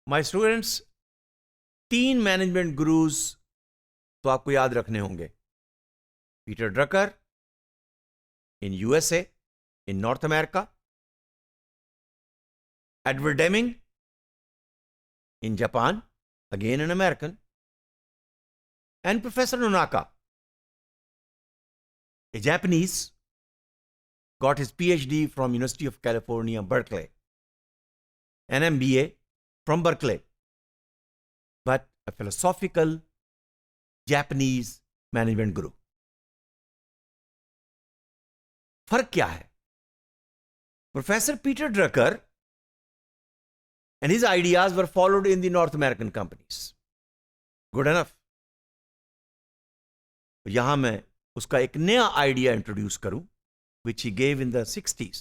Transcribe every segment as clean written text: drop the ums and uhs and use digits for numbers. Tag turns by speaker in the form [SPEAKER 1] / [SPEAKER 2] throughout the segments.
[SPEAKER 1] My students, 3 management gurus तो आपको याद रखने होंगे। Peter Drucker in USA, in north America, Edward Deming in Japan, again an American, and Professor Nonaka, a Japanese, got his PhD from University of California, Berkeley, an MBA from Berkeley, but a philosophical Japanese management guru. फर्क क्या है? Professor Peter Drucker and his ideas were followed in the North American companies. Good enough. यहां मैं उसका एक नया idea introduce करूं, which he gave in the 60s.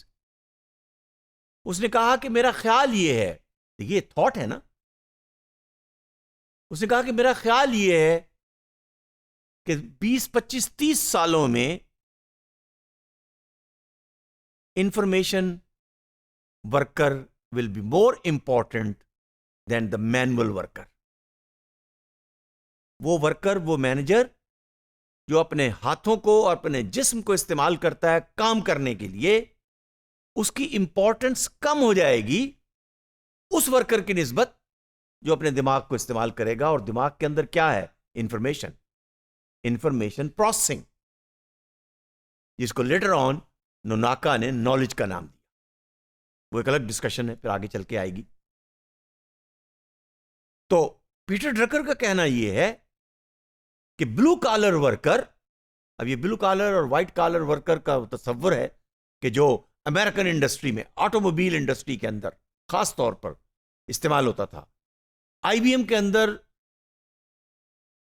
[SPEAKER 1] उसने कहा कि मेरा ख्याल ये है, ये थॉट है ना, उसने कहा कि मेरा ख्याल ये है कि 20, 25, 30 सालों में information worker will be more important than the manual worker. वो वर्कर, वो मैनेजर जो अपने हाथों को और अपने जिस्म को इस्तेमाल करता है काम करने के लिए, उसकी इंपॉर्टेंस कम हो जाएगी उस वर्कर की निस्बत जो अपने दिमाग को इस्तेमाल करेगा। और दिमाग के अंदर क्या है? इंफॉर्मेशन प्रोसेसिंग, जिसको लेटर ऑन नोनाका ने नॉलेज का नाम दिया। वो एक अलग डिस्कशन है, फिर आगे चल के आएगी। तो पीटर ड्रकर का कहना यह है कि ब्लू कॉलर वर्कर, अब ये ब्लू कॉलर और व्हाइट कॉलर वर्कर का तस्वर है कि जो अमेरिकन इंडस्ट्री में, ऑटोमोबाइल इंडस्ट्री के अंदर खास तौर पर इस्तेमाल होता था। आईबीएम के अंदर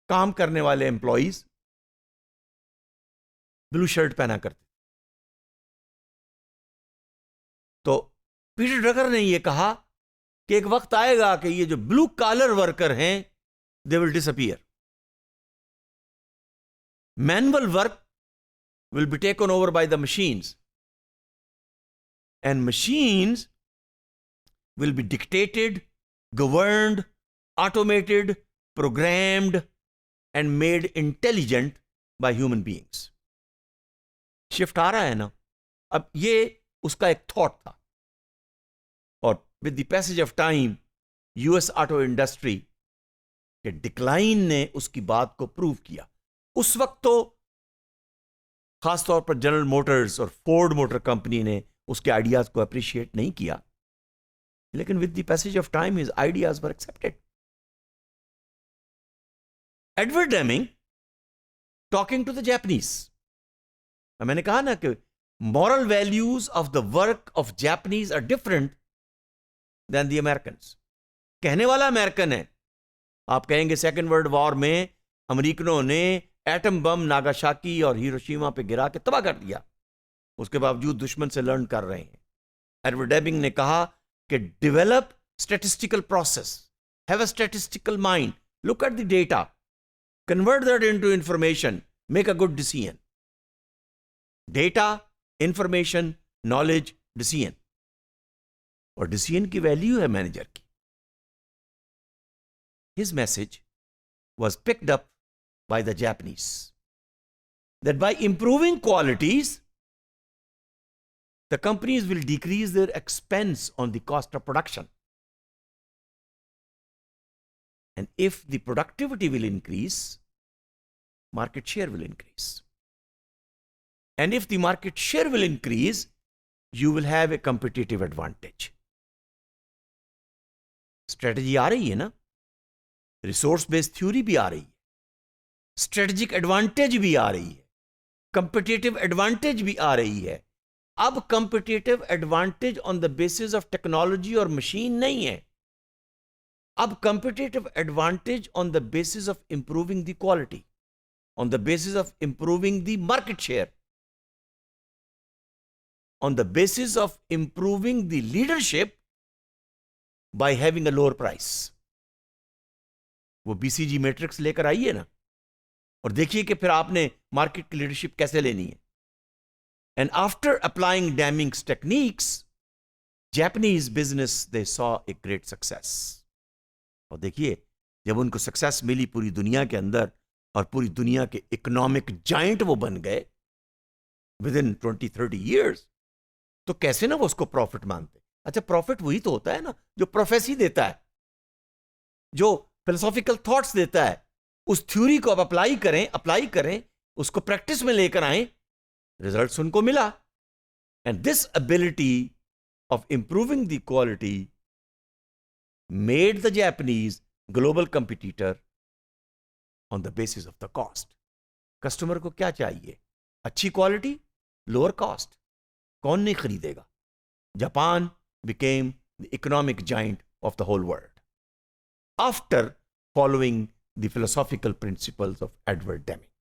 [SPEAKER 1] काम करने वाले एम्प्लॉइज ब्लू शर्ट पहना करते। तो पीटर ड्रकर ने यह कहा कि एक वक्त आएगा कि ये जो ब्लू कॉलर वर्कर हैं, they will disappear. Manual work will be taken over by the machines, and machines will be dictated, governed, automated, programmed and made intelligent by human beings. Shift आ रहा है ना। अब ये उसका एक थॉट था, और with the passage of time US auto industry के डिक्लाइन ने उसकी बात को प्रूव किया। उस वक्त तो खासतौर पर जनरल मोटर्स और फोर्ड मोटर कंपनी ने उसके आइडियाज को अप्रिशिएट नहीं किया, लेकिन with the passage of time his ideas were accepted. Edward Deming talking to the Japanese, मैंने कहा ना कि moral values of the work of Japanese are different than the Americans. कहने वाला अमेरिकन है। आप कहेंगे सेकेंड वर्ल्ड वॉर में अमेरिकनों ने एटम बम नागासाकी और हिरोशिमा पे गिरा के तबाह कर दिया, उसके बावजूद दुश्मन से लर्न कर रहे हैं। एडवर्ड डेमिंग ने कहा कि develop statistical process, have a statistical mind, look at the data, convert that into information, make a good decision. Data, information, knowledge, decision. और डिसीजन की वैल्यू है मैनेजर की। His message was picked up by the Japanese, that by improving qualities, the companies will decrease their expense on the cost of production. And if the productivity will increase, market share will increase. And if the market share will increase, you will have a competitive advantage. Strategy आ रही है ना, resource based theory भी आ रही है, strategic advantage भी आ रही है, competitive advantage भी आ रही है। अब competitive advantage on the basis of technology और मशीन नहीं है। अब competitive advantage on the basis of improving the quality, on the basis of improving the market share, on the basis of improving the leadership by having a lower price. वो BCG matrix लेकर आइए ना, और देखिए कि फिर आपने market की लीडरशिप कैसे लेनी है। And after applying Deming's techniques, Japanese business, they saw a great success. और देखिए, जब उनको सक्सेस मिली पूरी दुनिया के अंदर और पूरी दुनिया के इकोनॉमिक जाइंट वो बन गए विद इन 20-30 ईयर्स, तो कैसे ना वो उसको प्रॉफिट मानते। अच्छा, प्रॉफिट वही तो होता है ना जो प्रोफेसी देता है, जो फिलोसॉफिकल थॉट्स देता है। उस थ्योरी को आप अप्लाई करें, उसको प्रैक्टिस में लेकर आए, रिजल्ट्स उनको मिला। And this ability of improving the quality made the Japanese global competitor on the basis of the cost. Customer को क्या चाहिए? अच्छी क्वालिटी, लोअर कॉस्ट। कौन नहीं खरीदेगा? Japan became the economic giant of the whole world after following the philosophical principles of Edward Deming.